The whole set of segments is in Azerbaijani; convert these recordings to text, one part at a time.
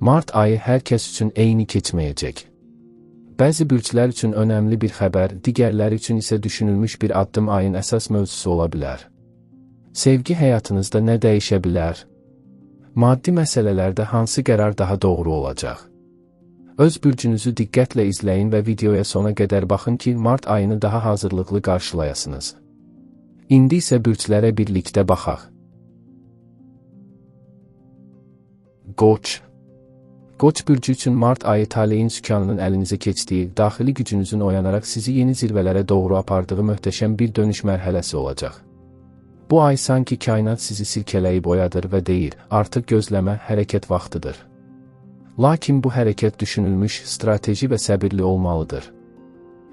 Mart ayı hər kəs üçün eyni keçməyəcək. Bəzi bürclər üçün önəmli bir xəbər, digərləri üçün isə düşünülmüş bir addım ayın əsas mövzusu ola bilər. Sevgi həyatınızda nə dəyişə bilər? Maddi məsələlərdə hansı qərar daha doğru olacaq? Öz bürcünüzü diqqətlə izləyin və videoya sona qədər baxın ki, Mart ayını daha hazırlıqlı qarşılayasınız. İndi isə bürclərə birlikdə baxaq. Qoç. Qoç bürcü üçün Mart ayı taleyin sükanının əlinizə keçdiyi, daxili gücünüzün oyanaraq sizi yeni zirvələrə doğru apardığı möhtəşəm bir dönüş mərhələsi olacaq. Bu ay sanki kainat sizi silkələyib oyadır və deyir, artıq gözləmə, hərəkət vaxtıdır. Lakin bu hərəkət düşünülmüş, strateji və səbirli olmalıdır.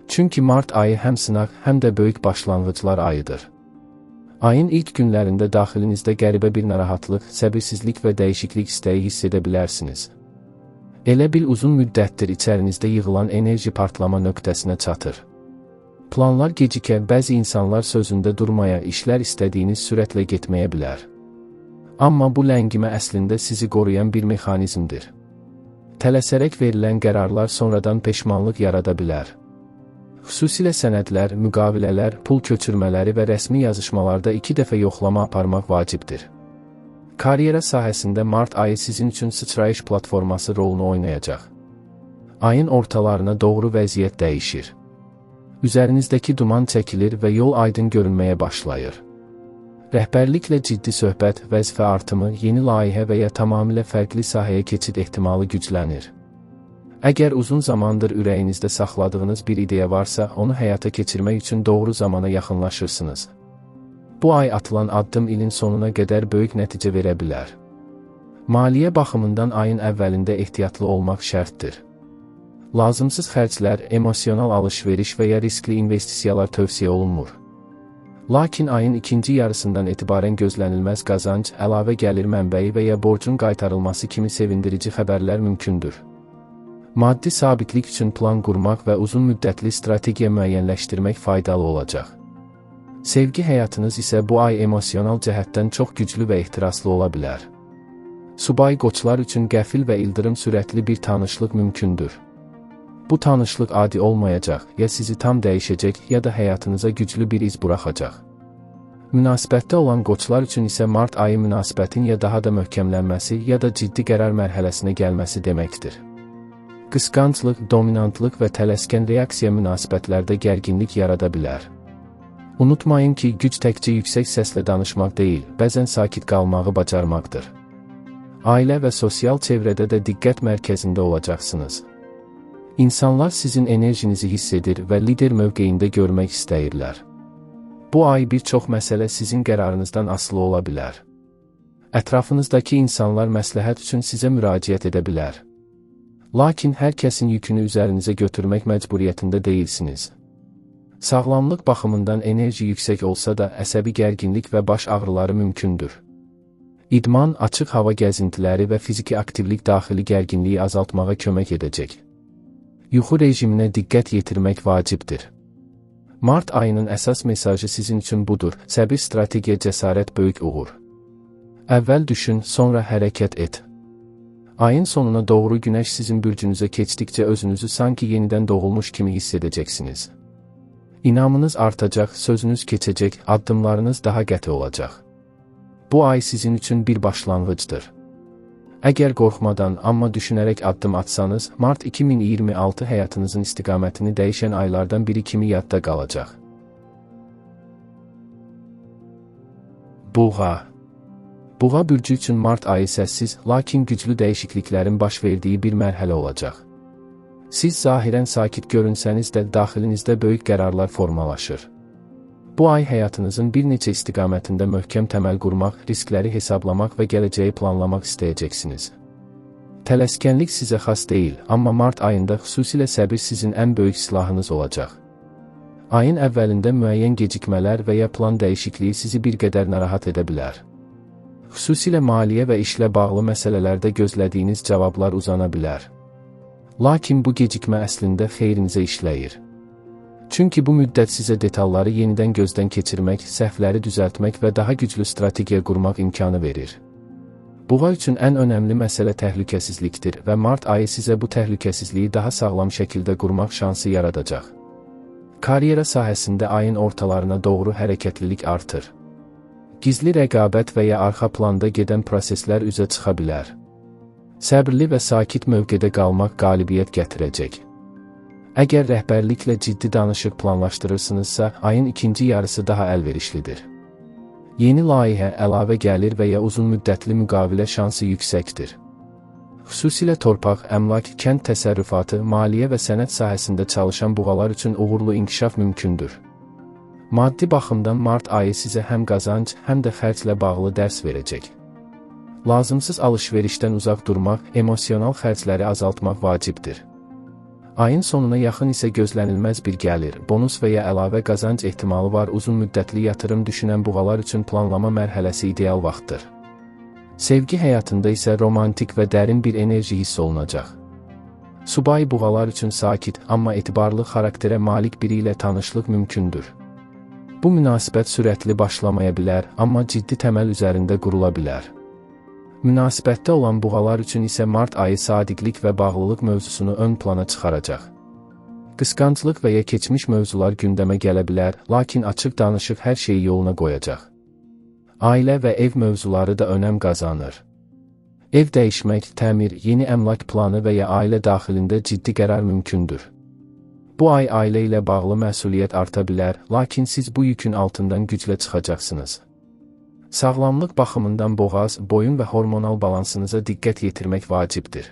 Çünki Mart ayı həm sınaq, həm də böyük başlanğıclar ayıdır. Ayın ilk günlərində daxilinizdə qəribə bir narahatlıq, səbirsizlik və dəyişiklik istəyi hiss edə bilərsiniz. Elə bil uzun müddətdir içərinizdə yığılan enerji partlama nöqtəsinə çatır. Planlar gecikə, bəzi insanlar sözündə durmaya, işlər istədiyiniz sürətlə getməyə bilər. Amma bu ləngimə əslində sizi qoruyan bir mexanizmdir. Tələsərək verilən qərarlar sonradan peşmanlıq yarada bilər. Xüsusilə sənədlər, müqavilələr, pul köçürmələri və rəsmi yazışmalarda 2 dəfə yoxlama aparmaq vacibdir. Karyera sahəsində Mart ayı sizin üçün sıçrayış platforması rolunu oynayacaq. Ayın ortalarına doğru vəziyyət dəyişir. Üzərinizdəki duman çəkilir və yol aydın görünməyə başlayır. Rəhbərliklə ciddi söhbət, vəzifə artımı, yeni layihə və ya tamamilə fərqli sahəyə keçid ehtimalı güclənir. Əgər uzun zamandır ürəyinizdə saxladığınız bir ideya varsa, onu həyata keçirmək üçün doğru zamana yaxınlaşırsınız. Bu ay atılan addım ilin sonuna qədər böyük nəticə verə bilər. Maliyyə baxımından ayın əvvəlində ehtiyatlı olmaq şərtdir. Lazımsız xərclər, emosional alış-veriş və ya riskli investisiyalar tövsiyə olunmur. Lakin ayın ikinci yarısından etibarən gözlənilməz qazanc, əlavə gəlir mənbəyi və ya borcun qaytarılması kimi sevindirici xəbərlər mümkündür. Maddi sabitlik üçün plan qurmaq və uzun müddətli strategiya müəyyənləşdirmək faydalı olacaq. Sevgi həyatınız isə bu ay emosional cəhətdən çox güclü və ehtiraslı ola bilər. Subay qoçlar üçün qəfil və ildırım sürətli bir tanışlıq mümkündür. Bu tanışlıq adi olmayacaq, ya sizi tam dəyişəcək, ya da həyatınıza güclü bir iz buraxacaq. Münasibətdə olan qoçlar üçün isə Mart ayı münasibətin ya daha da möhkəmlənməsi, ya da ciddi qərar mərhələsinə gəlməsi deməkdir. Qısqanclıq, dominantlıq və tələskən reaksiya münasibətlərdə gərginlik yarada bilər. Unutmayın ki, güc təkcə yüksək səslə danışmaq deyil, bəzən sakit qalmağı bacarmaqdır. Ailə və sosial çevrədə də diqqət mərkəzində olacaqsınız. İnsanlar sizin enerjinizi hiss edir və lider mövqeyində görmək istəyirlər. Bu ay bir çox məsələ sizin qərarınızdan asılı ola bilər. Ətrafınızdakı insanlar məsləhət üçün sizə müraciət edə bilər. Lakin hər kəsin yükünü üzərinizə götürmək məcburiyyətində deyilsiniz. Sağlamlıq baxımından enerji yüksək olsa da əsəbi gərginlik və baş ağrıları mümkündür. İdman, açıq hava gəzintiləri və fiziki aktivlik daxili gərginliyi azaltmağa kömək edəcək. Yuxu rejiminə diqqət yetirmək vacibdir. Mart ayının əsas mesajı sizin üçün budur: səbir, strategiya, cəsarət, böyük uğur. Əvvəl düşün, sonra hərəkət et. Ayın sonuna doğru günəş sizin bürcünüzə keçdikcə özünüzü sanki yenidən doğulmuş kimi hiss edəcəksiniz. İnamınız artacaq, sözünüz keçəcək, addımlarınız daha qəti olacaq. Bu ay sizin üçün bir başlanğıcdır. Əgər qorxmadan, amma düşünərək addım atsanız, Mart 2026 həyatınızın istiqamətini dəyişən aylardan biri kimi yadda qalacaq. Buğa. Buğa bürcü üçün Mart ayı səssiz, lakin güclü dəyişikliklərin baş verdiyi bir mərhələ olacaq. Siz zahirən sakit görünsəniz də daxilinizdə böyük qərarlar formalaşır. Bu ay həyatınızın bir neçə istiqamətində möhkəm təməl qurmaq, riskləri hesablamaq və gələcəyi planlamaq istəyəcəksiniz. Tələskənlik sizə xas deyil, amma Mart ayında xüsusilə səbir sizin ən böyük silahınız olacaq. Ayın əvvəlində müəyyən gecikmələr və ya plan dəyişikliyi sizi bir qədər narahat edə bilər. Xüsusilə maliyyə və işlə bağlı məsələlərdə gözlədiyiniz cavablar uzana bilər. Lakin bu gecikmə əslində xeyrinizə işləyir. Çünki bu müddət sizə detalları yenidən gözdən keçirmək, səhvləri düzəltmək və daha güclü strategiya qurmaq imkanı verir. Boğa üçün ən önəmli məsələ təhlükəsizlikdir və mart ayı sizə bu təhlükəsizliyi daha sağlam şəkildə qurmaq şansı yaradacaq. Karyera sahəsində ayın ortalarına doğru hərəkətlilik artır. Gizli rəqabət və ya arxa planda gedən proseslər üzə çıxa bilər. Səbirli və sakit mövqedə qalmaq qalibiyyət gətirəcək. Əgər rəhbərliklə ciddi danışıq planlaşdırırsınızsa, ayın ikinci yarısı daha əlverişlidir. Yeni layihə, əlavə gəlir və ya uzun müddətli müqavilə şansı yüksəkdir. Xüsusilə torpaq, əmlak, kənd təsərrüfatı, maliyyə və sənət sahəsində çalışan buğalar üçün uğurlu inkişaf mümkündür. Maddi baxımdan mart ayı sizə həm qazanc, həm də xərclə bağlı dərs verəcək. Lazımsız alış-verişdən uzaq durmaq, emosional xərcləri azaltmaq vacibdir. Ayın sonuna yaxın isə gözlənilməz bir gəlir, bonus və ya əlavə qazanc ehtimalı var. Uzun müddətli yatırım düşünən buğalar üçün planlama mərhələsi ideal vaxtdır. Sevgi həyatında isə romantik və dərin bir enerji hiss olunacaq. Subay buğalar üçün sakit, amma etibarlı xarakterə malik biri ilə tanışlıq mümkündür. Bu münasibət sürətli başlamaya bilər, amma ciddi təməl üzərində qurula bilər. Münasibətdə olan buğalar üçün isə mart ayı sadiqlik və bağlılıq mövzusunu ön plana çıxaracaq. Qısqanclıq və ya keçmiş mövzular gündəmə gələ bilər, lakin açıq danışıq hər şeyi yoluna qoyacaq. Ailə və ev mövzuları da önəm qazanır. Ev dəyişmək, təmir, yeni əmlak planı və ya ailə daxilində ciddi qərar mümkündür. Bu ay ailə ilə bağlı məsuliyyət arta bilər, lakin siz bu yükün altından güclə çıxacaqsınız. Sağlamlıq baxımından boğaz, boyun və hormonal balansınıza diqqət yetirmək vacibdir.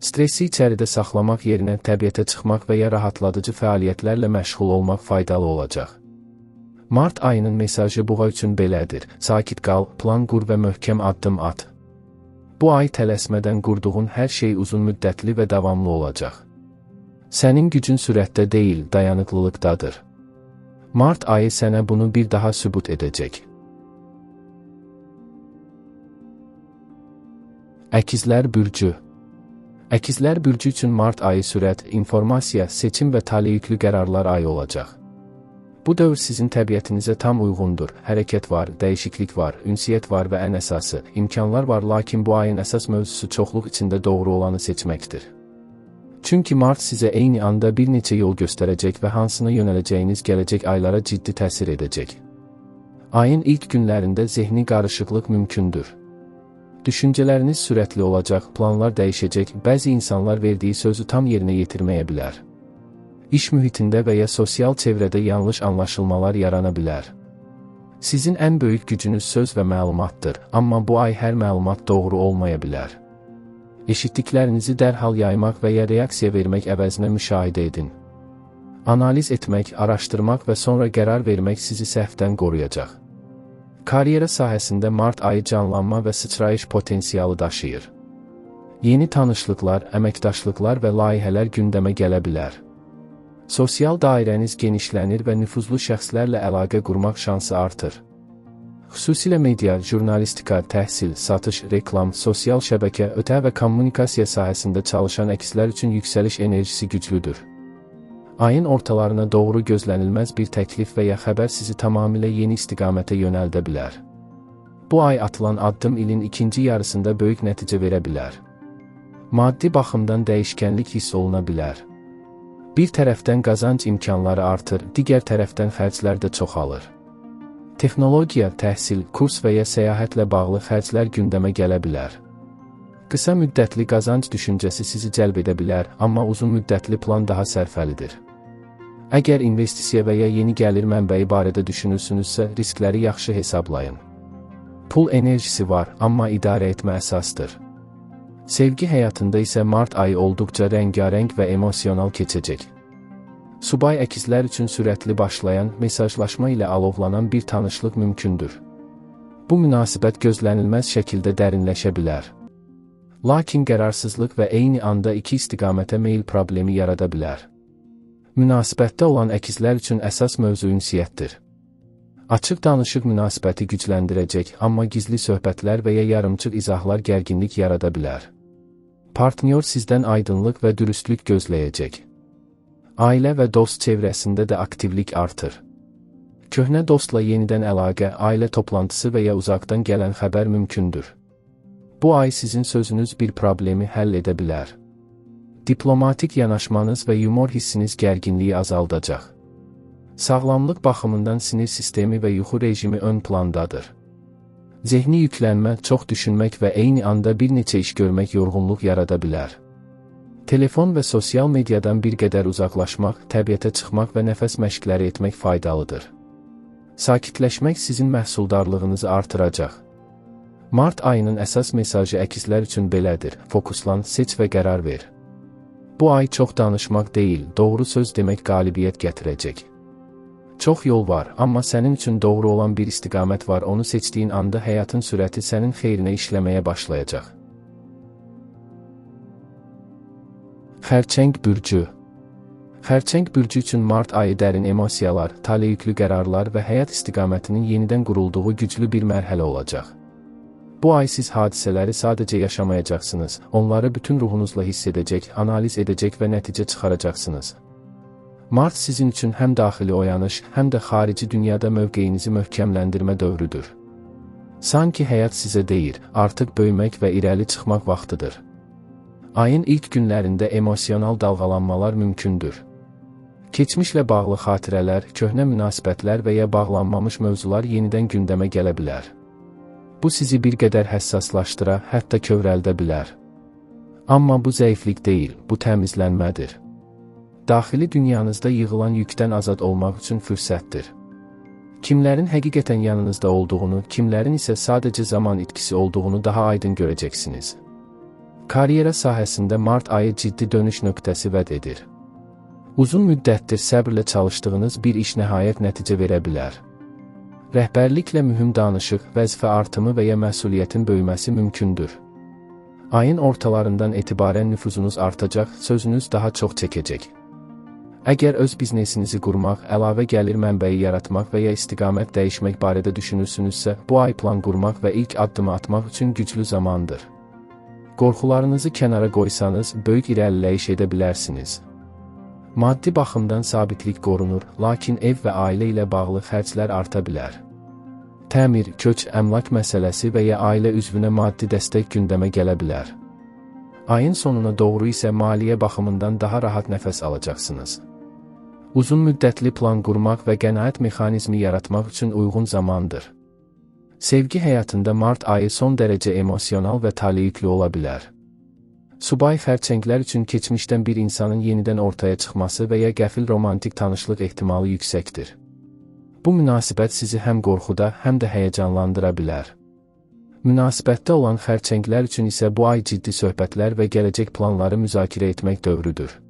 Stressi içəridə saxlamaq yerinə təbiətə çıxmaq və ya rahatladıcı fəaliyyətlərlə məşğul olmaq faydalı olacaq. Mart ayının mesajı boğa üçün belədir: sakit qal, plan qur və möhkəm addım at. Bu ay tələsmədən qurduğun hər şey uzun müddətli və davamlı olacaq. Sənin gücün sürətdə deyil, dayanıqlılıqdadır. Mart ayı sənə bunu bir daha sübut edəcək. Əkizlər bürcü. Əkizlər bürcü üçün mart ayı sürət, informasiya, seçim və taleyüklü qərarlar ayı olacaq. Bu dövr sizin təbiətinizə tam uyğundur. Hərəkət var, dəyişiklik var, ünsiyyət var və ən əsası, imkanlar var, lakin bu ayın əsas mövzusu çoxluq içində doğru olanı seçməkdir. Çünki mart sizə eyni anda bir neçə yol göstərəcək və hansına yönələcəyiniz gələcək aylara ciddi təsir edəcək. Ayın ilk günlərində zehni qarışıqlıq mümkündür. Düşüncələriniz sürətli olacaq, planlar dəyişəcək, bəzi insanlar verdiyi sözü tam yerinə yetirməyə bilər. İş mühitində və ya sosial çevrədə yanlış anlaşılmalar yarana bilər. Sizin ən böyük gücünüz söz və məlumatdır, amma bu ay hər məlumat doğru olmaya bilər. Eşitdiklərinizi dərhal yaymaq və ya reaksiya vermək əvəzinə müşahidə edin. Analiz etmək, araşdırmaq və sonra qərar vermək sizi səhvdən qoruyacaq. Karyera sahəsində mart ayı canlanma və sıçrayış potensialı daşıyır. Yeni tanışlıqlar, əməkdaşlıqlar və layihələr gündəmə gələ bilər. Sosial dairəniz genişlənir və nüfuzlu şəxslərlə əlaqə qurmaq şansı artır. Xüsusilə media, jurnalistika, təhsil, satış, reklam, sosial şəbəkə, ötə və kommunikasiya sahəsində çalışan əkizlər üçün yüksəliş enerjisi güclüdür. Ayın ortalarına doğru gözlənilməz bir təklif və ya xəbər sizi tamamilə yeni istiqamətə yönəldə bilər. Bu ay atılan addım ilin ikinci yarısında böyük nəticə verə bilər. Maddi baxımdan dəyişkənlik hiss oluna bilər. Bir tərəfdən qazanc imkanları artır, digər tərəfdən xərclər də çoxalır. Texnologiya, təhsil, kurs və ya səyahətlə bağlı xərclər gündəmə gələ bilər. Qısa müddətli qazanc düşüncəsi sizi cəlb edə bilər, amma uzun müddətli plan daha sərfəlidir. Əgər investisiya və ya yeni gəlir mənbəyi barədə düşünürsünüzsə, riskləri yaxşı hesablayın. Pul enerjisi var, amma idarə etmə əsasdır. Sevgi həyatında isə mart ayı olduqca rəngarəng və emosional keçəcək. Subay əkizlər üçün sürətli başlayan, mesajlaşma ilə alovlanan bir tanışlıq mümkündür. Bu münasibət gözlənilməz şəkildə dərinləşə bilər. Lakin qərarsızlıq və eyni anda iki istiqamətə meyl problemi yarada bilər. Münasibətdə olan əkizlər üçün əsas mövzu ünsiyyətdir. Açıq danışıq münasibəti gücləndirəcək, amma gizli söhbətlər və ya yarımçıq izahlar gərginlik yarada bilər. Partnyor sizdən aydınlıq və dürüstlük gözləyəcək. Ailə və dost çevrəsində də aktivlik artır. Köhnə dostla yenidən əlaqə, ailə toplantısı və ya uzaqdan gələn xəbər mümkündür. Bu ay sizin sözünüz bir problemi həll edə bilər. Diplomatik yanaşmanız və yumor hissiniz gərginliyi azaldacaq. Sağlamlıq baxımından sinir sistemi və yuxu rejimi ön plandadır. Zehni yüklənmə, çox düşünmək və eyni anda bir neçə iş görmək yorğunluq yarada bilər. Telefon və sosial mediadan bir qədər uzaqlaşmaq, təbiətə çıxmaq və nəfəs məşqləri etmək faydalıdır. Sakitləşmək sizin məhsuldarlığınızı artıracaq. Mart ayının əsas mesajı əkizlər üçün belədir: fokuslan, seç və qərar ver. Bu ay çox danışmaq deyil, doğru söz demək qalibiyyət gətirəcək. Çox yol var, amma sənin üçün doğru olan bir istiqamət var, onu seçdiyin anda həyatın sürəti sənin xeyrinə işləməyə başlayacaq. Xərçəng bürcü. Xərçəng bürcü üçün mart ayı dərin emosiyalar, taleyüklü qərarlar və həyat istiqamətinin yenidən qurulduğu güclü bir mərhələ olacaq. Bu ay siz hadisələri sadəcə yaşamayacaqsınız, onları bütün ruhunuzla hiss edəcək, analiz edəcək və nəticə çıxaracaqsınız. Mart sizin üçün həm daxili oyanış, həm də xarici dünyada mövqeyinizi möhkəmləndirmə dövrüdür. Sanki həyat sizə deyir, artıq böyümək və irəli çıxmaq vaxtıdır. Ayın ilk günlərində emosional dalğalanmalar mümkündür. Keçmişlə bağlı xatirələr, köhnə münasibətlər və ya bağlanmamış mövzular yenidən gündəmə gələ bilər. Bu sizi bir qədər həssaslaşdıra, hətta kövrəldə bilər. Amma bu zəiflik deyil, bu təmizlənmədir. Daxili dünyanızda yığılan yükdən azad olmaq üçün fürsətdir. Kimlərin həqiqətən yanınızda olduğunu, kimlərin isə sadəcə zaman itkisi olduğunu daha aydın görəcəksiniz. Karyera sahəsində mart ayı ciddi dönüş nöqtəsi vəd edir. Uzun müddətdir səbrlə çalışdığınız bir iş nəhayət nəticə verə bilər. Rəhbərliklə mühüm danışıq, vəzifə artımı və ya məsuliyyətin böyüməsi mümkündür. Ayın ortalarından etibarən nüfuzunuz artacaq, sözünüz daha çox çəkəcək. Əgər öz biznesinizi qurmaq, əlavə gəlir mənbəyi yaratmaq və ya istiqamət dəyişmək barədə düşünürsünüzsə, bu ay plan qurmaq və ilk addımı atmaq üçün güclü zamandır. Qorxularınızı kənara qoysanız, böyük irəliləyiş edə bilərsiniz. Maddi baxımdan sabitlik qorunur, lakin ev və ailə ilə bağlı xərclər arta bilər. Təmir, köç, əmlak məsələsi və ya ailə üzvünə maddi dəstək gündəmə gələ bilər. Ayın sonuna doğru isə maliyyə baxımından daha rahat nəfəs alacaqsınız. Uzun müddətli plan qurmaq və qənaət mexanizmi yaratmaq üçün uyğun zamandır. Sevgi həyatında mart ayı son dərəcə emosional və taleyüklü ola bilər. Subay xərçənglər üçün keçmişdən bir insanın yenidən ortaya çıxması və ya qəfil romantik tanışlıq ehtimalı yüksəkdir. Bu münasibət sizi həm qorxuda, həm də həyəcanlandıra bilər. Münasibətdə olan xərçənglər üçün isə bu ay ciddi söhbətlər və gələcək planları müzakirə etmək dövrüdür.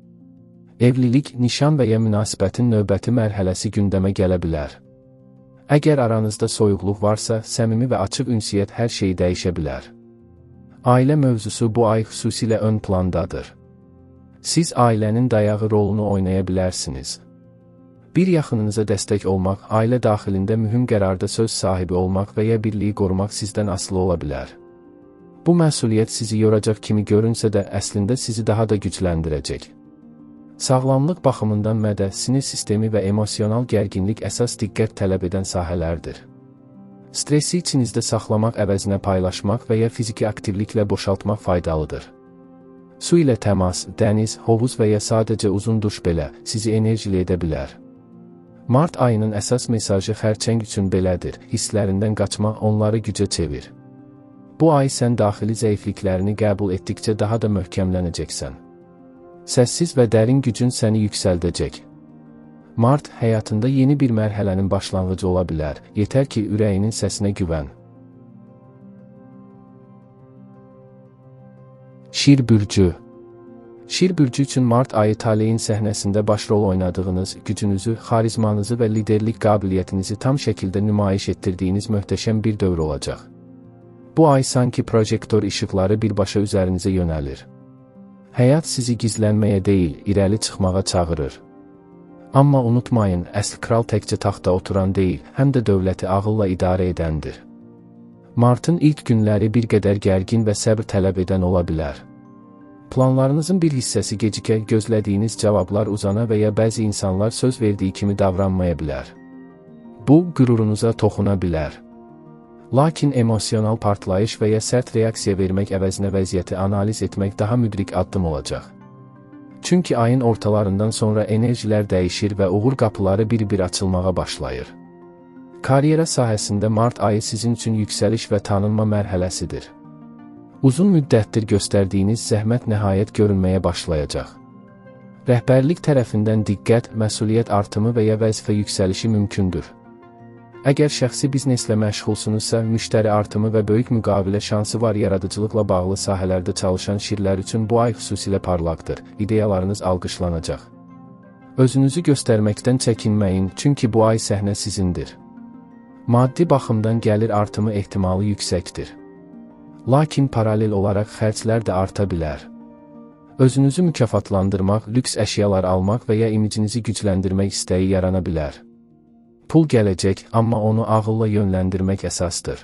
Evlilik, nişan və ya münasibətin növbəti mərhələsi gündəmə gələ bilər. Əgər aranızda soyuqluq varsa, səmimi və açıq ünsiyyət hər şeyi dəyişə bilər. Ailə mövzusu bu ay xüsusilə ön plandadır. Siz ailənin dayağı rolunu oynaya bilərsiniz. Bir yaxınınıza dəstək olmaq, ailə daxilində mühüm qərarda söz sahibi olmaq və ya birliyi qorumaq sizdən asılı ola bilər. Bu məsuliyyət sizi yoracaq kimi görünsə də, əslində sizi daha da gücləndirəcək. Sağlamlıq baxımından mədə, sinir sistemi və emosional gərginlik əsas diqqət tələb edən sahələrdir. Stressi içinizdə saxlamaq əvəzinə paylaşmaq və ya fiziki aktivliklə boşaltmaq faydalıdır. Su ilə təmas, dəniz, hovuz və ya sadəcə uzun duş belə sizi enerjili edə bilər. Mart ayının əsas mesajı xərçəng üçün belədir: hisslərindən qaçma, onları gücə çevir. Bu ay sən daxili zəifliklərini qəbul etdikcə daha da möhkəmlənəcəksən. Səssiz və dərin gücün səni yüksəldəcək. Mart həyatında yeni bir mərhələnin başlanğıcı ola bilər, yetər ki, ürəyinin səsinə güvən. Şir bürcü. Şir bürcü üçün mart ayı taleyin səhnəsində başrol oynadığınız, gücünüzü, xarizmanızı və liderlik qabiliyyətinizi tam şəkildə nümayiş etdirdiyiniz möhtəşəm bir dövr olacaq. Bu ay sanki projektor işıqları birbaşa üzərinizə yönəlir. Həyat sizi gizlənməyə deyil, irəli çıxmağa çağırır. Amma unutmayın, əsl kral təkcə taxta oturan deyil, həm də dövləti ağılla idarə edəndir. Martın ilk günləri bir qədər gərgin və səbr tələb edən ola bilər. Planlarınızın bir hissəsi gecikə, gözlədiyiniz cavablar uzana və ya bəzi insanlar söz verdiyi kimi davranmaya bilər. Bu, qürurunuza toxuna bilər. Lakin emosional partlayış və ya sərt reaksiya vermək əvəzinə vəziyyəti analiz etmək daha müdrik addım olacaq. Çünki ayın ortalarından sonra enerjilər dəyişir və uğur qapıları bir-bir açılmağa başlayır. Karyera sahəsində mart ayı sizin üçün yüksəliş və tanınma mərhələsidir. Uzun müddətdir göstərdiyiniz zəhmət nəhayət görünməyə başlayacaq. Rəhbərlik tərəfindən diqqət, məsuliyyət artımı və ya vəzifə yüksəlişi mümkündür. Əgər şəxsi bizneslə məşğulsunuzsa, müştəri artımı və böyük müqavilə şansı var. Yaradıcılıqla bağlı sahələrdə çalışan şirlər üçün bu ay xüsusilə parlaqdır. İdeyalarınız alqışlanacaq. Özünüzü göstərməkdən çəkinməyin, çünki bu ay səhnə sizindir. Maddi baxımdan gəlir artımı ehtimalı yüksəkdir. Lakin paralel olaraq xərclər də arta bilər. Özünüzü mükafatlandırmaq, lüks əşyalar almaq və ya imicinizi gücləndirmək istəyi yarana bilər. Pul gələcək, amma onu ağılla yönləndirmək əsasdır.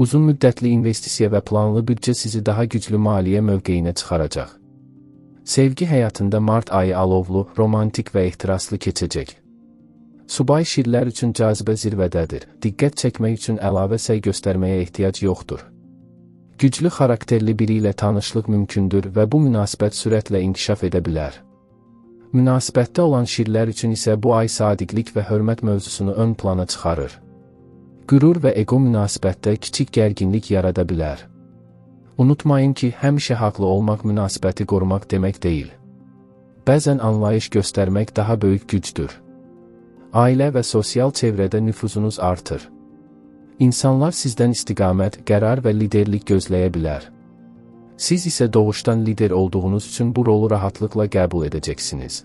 Uzun müddətli investisiya və planlı büdcə sizi daha güclü maliyyə mövqeyinə çıxaracaq. Sevgi həyatında mart ayı alovlu, romantik və ehtiraslı keçəcək. Subay şirlər üçün cazibə zirvədədir. Diqqət çəkmək üçün əlavə səy göstərməyə ehtiyac yoxdur. Güclü xarakterli biri ilə tanışlıq mümkündür və bu münasibət sürətlə inkişaf edə bilər. Münasibətdə olan şirlər üçün isə bu ay sadiqlik və hörmət mövzusunu ön plana çıxarır. Qürur və ego münasibətdə kiçik gərginlik yarada bilər. Unutmayın ki, həmişə haqlı olmaq münasibəti qorumaq demək deyil. Bəzən anlayış göstərmək daha böyük gücdür. Ailə və sosial çevrədə nüfuzunuz artır. İnsanlar sizdən istiqamət, qərar və liderlik gözləyə bilər. Siz isə doğuşdan lider olduğunuz üçün bu rolu rahatlıqla qəbul edəcəksiniz.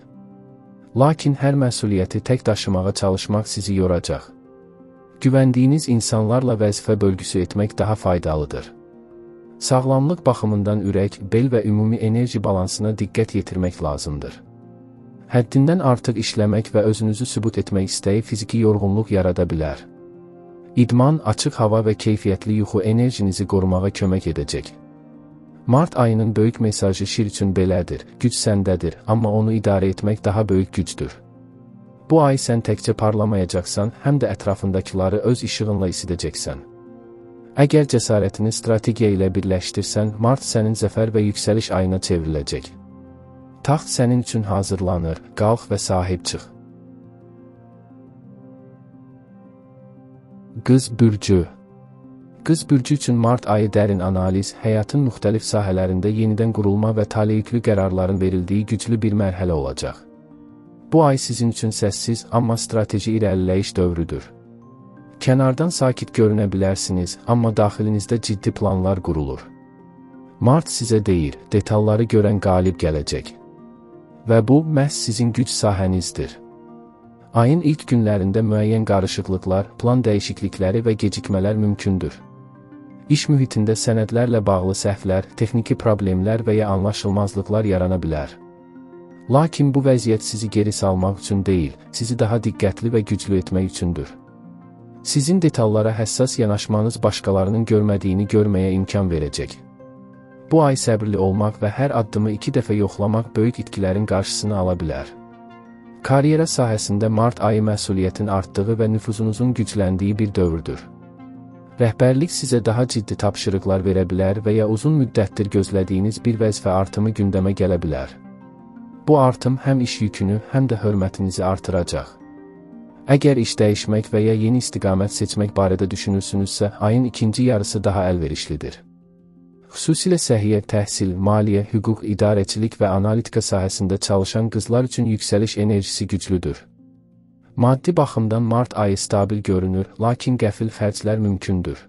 Lakin hər məsuliyyəti tək daşımağa çalışmaq sizi yoracaq. Güvəndiyiniz insanlarla vəzifə bölgüsü etmək daha faydalıdır. Sağlamlıq baxımından ürək, bel və ümumi enerji balansına diqqət yetirmək lazımdır. Həddindən artıq işləmək və özünüzü sübut etmək istəyi fiziki yorğunluq yarada bilər. İdman, açıq hava və keyfiyyətli yuxu enerjinizi qorumağa kömək edəcək. Mart ayının böyük mesajı şir üçün belədir: güc səndədir, amma onu idarə etmək daha böyük gücdür. Bu ay sən təkcə parlamayacaqsan, həm də ətrafındakiləri öz işığınla isidəcəksən. Əgər cəsarətini strategiya ilə birləşdirsən, mart sənin zəfər və yüksəliş ayına çevriləcək. Taxt sənin üçün hazırlanır, qalx və sahib çıx. Qız bürcü. Qız bürcü üçün mart ayı dərin analiz, həyatın müxtəlif sahələrində yenidən qurulma və taleyüklü qərarların verildiyi güclü bir mərhələ olacaq. Bu ay sizin üçün səssiz, amma strateji irəliləyiş dövrüdür. Kənardan sakit görünə bilərsiniz, amma daxilinizdə ciddi planlar qurulur. Mart sizə deyir, detalları görən qalib gələcək. Və bu, məhz sizin güc sahənizdir. Ayın ilk günlərində müəyyən qarışıqlıqlar, plan dəyişiklikləri və gecikmələr mümkündür. İş mühitində sənədlərlə bağlı səhvlər, texniki problemlər və ya anlaşılmazlıqlar yarana bilər. Lakin bu vəziyyət sizi geri salmaq üçün deyil, sizi daha diqqətli və güclü etmək üçündür. Sizin detallara həssas yanaşmanız başqalarının görmədiyini görməyə imkan verəcək. Bu ay səbirli olmaq və hər addımı 2 dəfə yoxlamaq böyük itkilərin qarşısını ala bilər. Karyera sahəsində mart ayı məsuliyyətin artdığı və nüfuzunuzun gücləndiyi bir dövrdür. Rəhbərlik sizə daha ciddi tapşırıqlar verə bilər və ya uzun müddətdir gözlədiyiniz bir vəzifə artımı gündəmə gələ bilər. Bu artım həm iş yükünü, həm də hörmətinizi artıracaq. Əgər iş dəyişmək və ya yeni istiqamət seçmək barədə düşünürsünüzsə, ayın ikinci yarısı daha əlverişlidir. Xüsusilə səhiyyə, təhsil, maliyyə, hüquq, idarəçilik və analitika sahəsində çalışan qızlar üçün yüksəliş enerjisi güclüdür. Maddi baxımdan mart ayı stabil görünür, lakin qəfil xərclər mümkündür.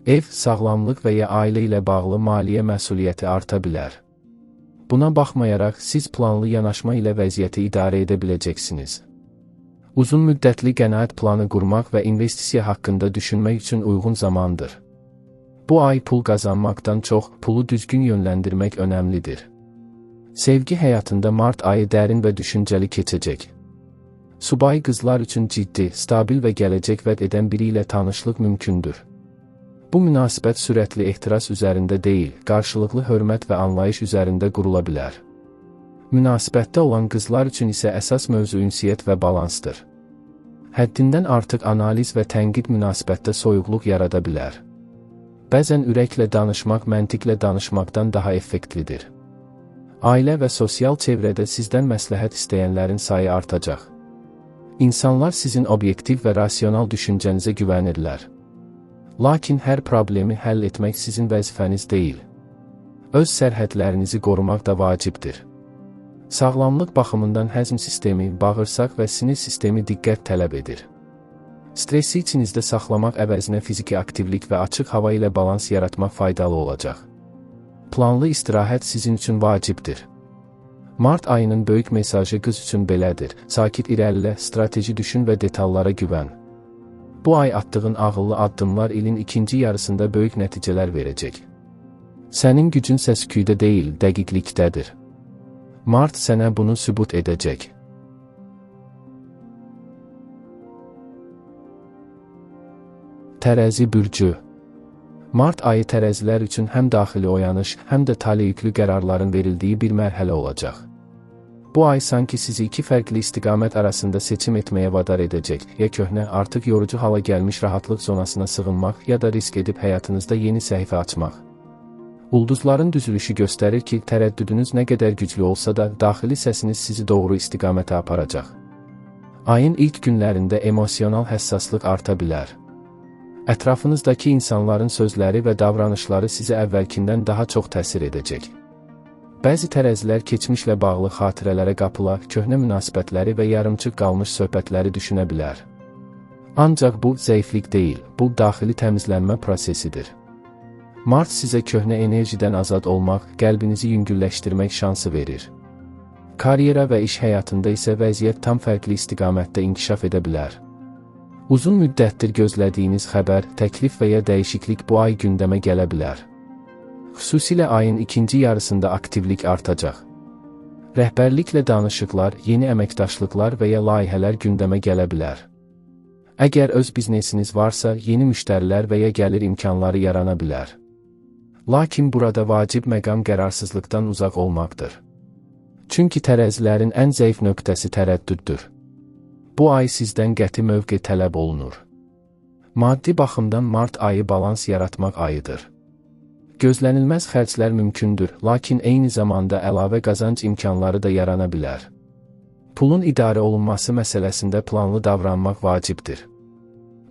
Ev, sağlamlıq və ya ailə ilə bağlı maliyyə məsuliyyəti arta bilər. Buna baxmayaraq, siz planlı yanaşma ilə vəziyyəti idarə edə biləcəksiniz. Uzun müddətli qənaət planı qurmaq və investisiya haqqında düşünmək üçün uyğun zamandır. Bu ay pul qazanmaqdan çox, pulu düzgün yönləndirmək önəmlidir. Sevgi həyatında mart ayı dərin və düşüncəli keçəcək. Subay qızlar üçün ciddi, stabil və gələcək vəd edən biri ilə tanışlıq mümkündür. Bu münasibət sürətli ehtiras üzərində deyil, qarşılıqlı hörmət və anlayış üzərində qurula bilər. Münasibətdə olan qızlar üçün isə əsas mövzu ünsiyyət və balansdır. Həddindən artıq analiz və tənqid münasibətdə soyuqluq yarada bilər. Bəzən ürəklə danışmaq məntiqlə danışmaqdan daha effektlidir. Ailə və sosial çevrədə sizdən məsləhət istəyənlərin sayı artacaq. İnsanlar sizin obyektiv və rasional düşüncənizə güvənirlər. Lakin hər problemi həll etmək sizin vəzifəniz deyil. Öz sərhədlərinizi qorumaq da vacibdir. Sağlamlıq baxımından həzm sistemi, bağırsaq və sinir sistemi diqqət tələb edir. Stressi içinizdə saxlamaq əvəzinə fiziki aktivlik və açıq hava ilə balans yaratmaq faydalı olacaq. Planlı istirahət sizin üçün vacibdir. Mart ayının böyük mesajı qız üçün belədir: sakit irəlilə, strateji düşün və detallara güvən. Bu ay atdığın ağıllı addımlar ilin ikinci yarısında böyük nəticələr verəcək. Sənin gücün səs-küydə deyil, dəqiqlikdədir. Mart sənə bunu sübut edəcək. Tərəzi bürcü. Mart ayı tərəzilər üçün həm daxili oyanış, həm də taleyüklü qərarların verildiyi bir mərhələ olacaq. Bu ay sanki sizi iki fərqli istiqamət arasında seçim etməyə vadar edəcək. Ya köhnə, artıq yorucu hala gəlmiş rahatlıq zonasına sığınmaq, ya da risk edib həyatınızda yeni səhifə açmaq. Ulduzların düzülüşü göstərir ki, tərəddüdünüz nə qədər güclü olsa da, daxili səsiniz sizi doğru istiqamətə aparacaq. Ayın ilk günlərində emosional həssaslıq arta bilər. Ətrafınızdakı insanların sözləri və davranışları sizə əvvəlkindən daha çox təsir edəcək. Bəzi tərəzilər keçmişlə bağlı xatirələrə qapılar, köhnə münasibətləri və yarımçıq qalmış söhbətləri düşünə bilər. Ancaq bu zəiflik deyil, bu daxili təmizlənmə prosesidir. Mart sizə köhnə enerjidən azad olmaq, qəlbinizi yüngülləşdirmək şansı verir. Karyera və iş həyatında isə vəziyyət tam fərqli istiqamətdə inkişaf edə bilər. Uzun müddətdir gözlədiyiniz xəbər, təklif və ya dəyişiklik bu ay gündəmə gələ bilər. Xüsusilə ayın ikinci yarısında aktivlik artacaq. Rəhbərliklə danışıqlar, yeni əməkdaşlıqlar və ya layihələr gündəmə gələ bilər. Əgər öz biznesiniz varsa, yeni müştərilər və ya gəlir imkanları yarana bilər. Lakin burada vacib məqam qərarsızlıqdan uzaq olmaqdır. Çünki tərəzilərin ən zəif nöqtəsi tərəddüddür. Bu ay sizdən qəti mövqe tələb olunur. Maddi baxımdan Mart ayı balans yaratmaq ayıdır. Gözlənilməz xərclər mümkündür, lakin eyni zamanda əlavə qazanc imkanları da yarana bilər. Pulun idarə olunması məsələsində planlı davranmaq vacibdir.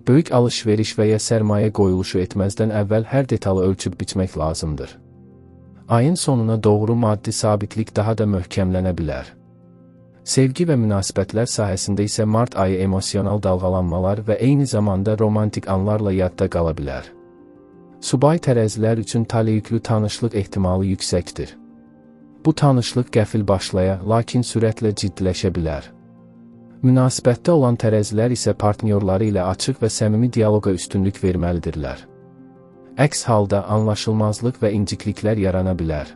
Böyük alış-veriş və ya sərmayə qoyuluşu etməzdən əvvəl hər detalı ölçüb biçmək lazımdır. Ayın sonuna doğru maddi sabitlik daha da möhkəmlənə bilər. Sevgi və münasibətlər sahəsində isə Mart ayı emosional dalğalanmalar və eyni zamanda romantik anlarla yadda qala bilər. Subay tərəzilər üçün taleyüklü tanışlıq ehtimalı yüksəkdir. Bu tanışlıq qəfil başlaya, lakin sürətlə ciddiləşə bilər. Münasibətdə olan tərəzilər isə partnyorları ilə açıq və səmimi dialoqa üstünlük verməlidirlər. Əks halda anlaşılmazlıq və incikliklər yarana bilər.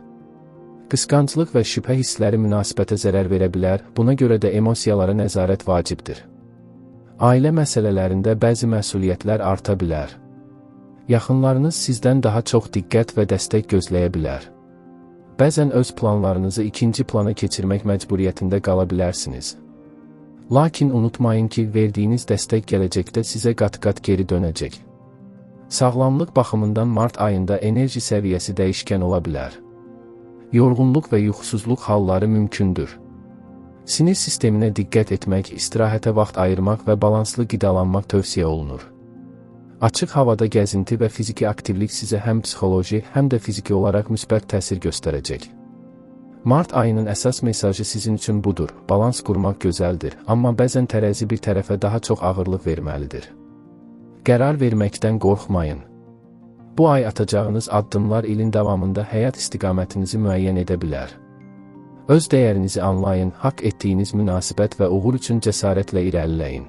Qısqanclıq və şübhə hissləri münasibətə zərər verə bilər, buna görə də emosiyalara nəzarət vacibdir. Ailə məsələlərində bəzi məsuliyyətlər arta bilər. Yaxınlarınız sizdən daha çox diqqət və dəstək gözləyə bilər. Bəzən öz planlarınızı ikinci plana keçirmək məcburiyyətində qala bilərsiniz. Lakin unutmayın ki, verdiyiniz dəstək gələcəkdə sizə qat-qat geri dönəcək. Sağlamlıq baxımından Mart ayında enerji səviyyəsi dəyişkən ola bilər. Yorğunluq və yuxusuzluq halları mümkündür. Sinir sisteminə diqqət etmək, istirahətə vaxt ayırmaq və balanslı qidalanmaq tövsiyə olunur. Açıq havada gəzinti və fiziki aktivlik sizə həm psixoloji, həm də fiziki olaraq müsbət təsir göstərəcək. Mart ayının əsas mesajı sizin üçün budur: balans qurmaq gözəldir, amma bəzən tərəzi bir tərəfə daha çox ağırlıq verməlidir. Qərar verməkdən qorxmayın. Bu ay atacağınız addımlar ilin davamında həyat istiqamətinizi müəyyən edə bilər. Öz dəyərinizi anlayın, haqq etdiyiniz münasibət və uğur üçün cəsarətlə irəliləyin.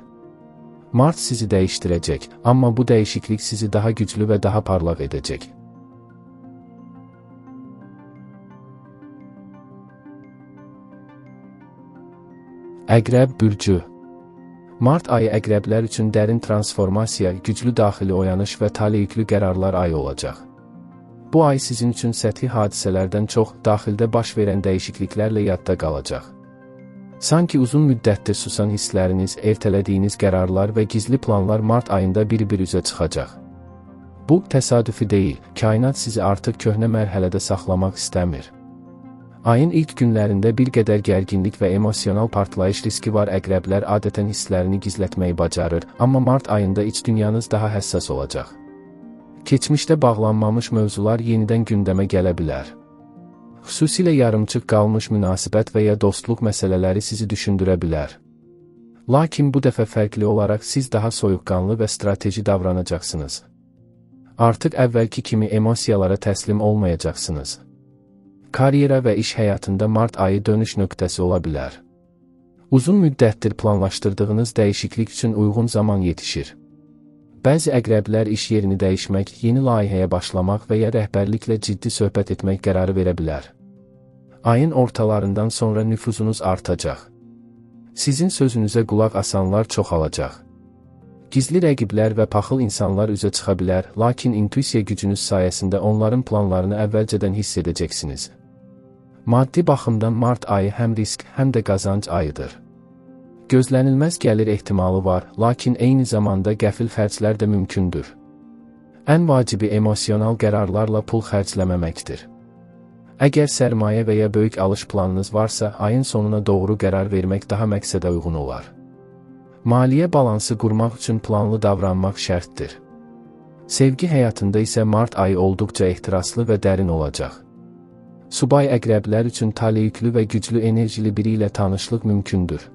Mart sizi dəyişdirəcək, amma bu dəyişiklik sizi daha güclü və daha parlaq edəcək. Əqrəb bürcü. Mart ayı əqrəblər üçün dərin transformasiya, güclü daxili oyanış və taleyüklü qərarlar ayı olacaq. Bu ay sizin üçün səthi hadisələrdən çox, daxildə baş verən dəyişikliklərlə yadda qalacaq. Sanki uzun müddətdir susan hissləriniz, ertələdiyiniz qərarlar və gizli planlar mart ayında bir-bir üzə çıxacaq. Bu, təsadüfi deyil, kainat sizi artıq köhnə mərhələdə saxlamaq istəmir. Ayın ilk günlərində bir qədər gərginlik və emosional partlayış riski var. Əqrəblər adətən hisslərini gizlətməyi bacarır, amma mart ayında iç dünyanız daha həssas olacaq. Keçmişdə bağlanmamış mövzular yenidən gündəmə gələ bilər. Xüsusilə yarımçıq qalmış münasibət və ya dostluq məsələləri sizi düşündürə bilər. Lakin bu dəfə fərqli olaraq siz daha soyuqqanlı və strateji davranacaqsınız. Artıq əvvəlki kimi emosiyalara təslim olmayacaqsınız. Karyera və iş həyatında mart ayı dönüş nöqtəsi ola bilər. Uzun müddətdir planlaşdırdığınız dəyişiklik üçün uyğun zaman yetişir. Bəzi əqrəblər iş yerini dəyişmək, yeni layihəyə başlamaq və ya rəhbərliklə ciddi söhbət etmək qərarı verə bilər. Ayın ortalarından sonra nüfuzunuz artacaq. Sizin sözünüzə qulaq asanlar çoxalacaq. Gizli rəqiblər və paxıl insanlar üzə çıxa bilər, lakin intuisiya gücünüz sayəsində onların planlarını əvvəlcədən hiss edəcəksiniz. Maddi baxımdan mart ayı həm risk, həm də qazanc ayıdır. Gözlənilməz gəlir ehtimalı var, lakin eyni zamanda qəfil xərclər də mümkündür. Ən vacibi emosional qərarlarla pul xərcləməməkdir. Əgər sərmayə və ya böyük alış planınız varsa, ayın sonuna doğru qərar vermək daha məqsədə uyğun olar. Maliyyə balansı qurmaq üçün planlı davranmaq şərtdir. Sevgi həyatında isə mart ayı olduqca ehtiraslı və dərin olacaq. Subay əqrəblər üçün taleyüklü və güclü enerjili biri ilə tanışlıq mümkündür.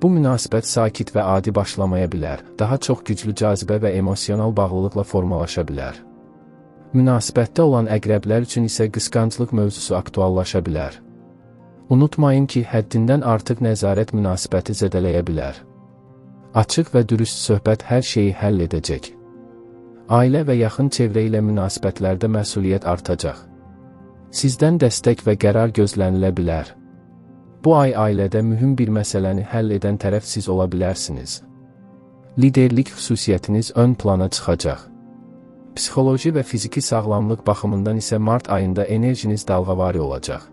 Bu münasibət sakit və adi başlamaya bilər, daha çox güclü cazibə və emosional bağlılıqla formalaşa bilər. Münasibətdə olan əqrəblər üçün isə qısqanclıq mövzusu aktuallaşa bilər. Unutmayın ki, həddindən artıq nəzarət münasibəti zədələyə bilər. Açıq və dürüst söhbət hər şeyi həll edəcək. Ailə və yaxın çevrə ilə münasibətlərdə məsuliyyət artacaq. Sizdən dəstək və qərar gözlənilə bilər. Bu ay ailədə mühüm bir məsələni həll edən tərəf siz ola bilərsiniz. Liderlik xüsusiyyətiniz ön plana çıxacaq. Psixoloji və fiziki sağlamlıq baxımından isə mart ayında enerjiniz dalğavari olacaq.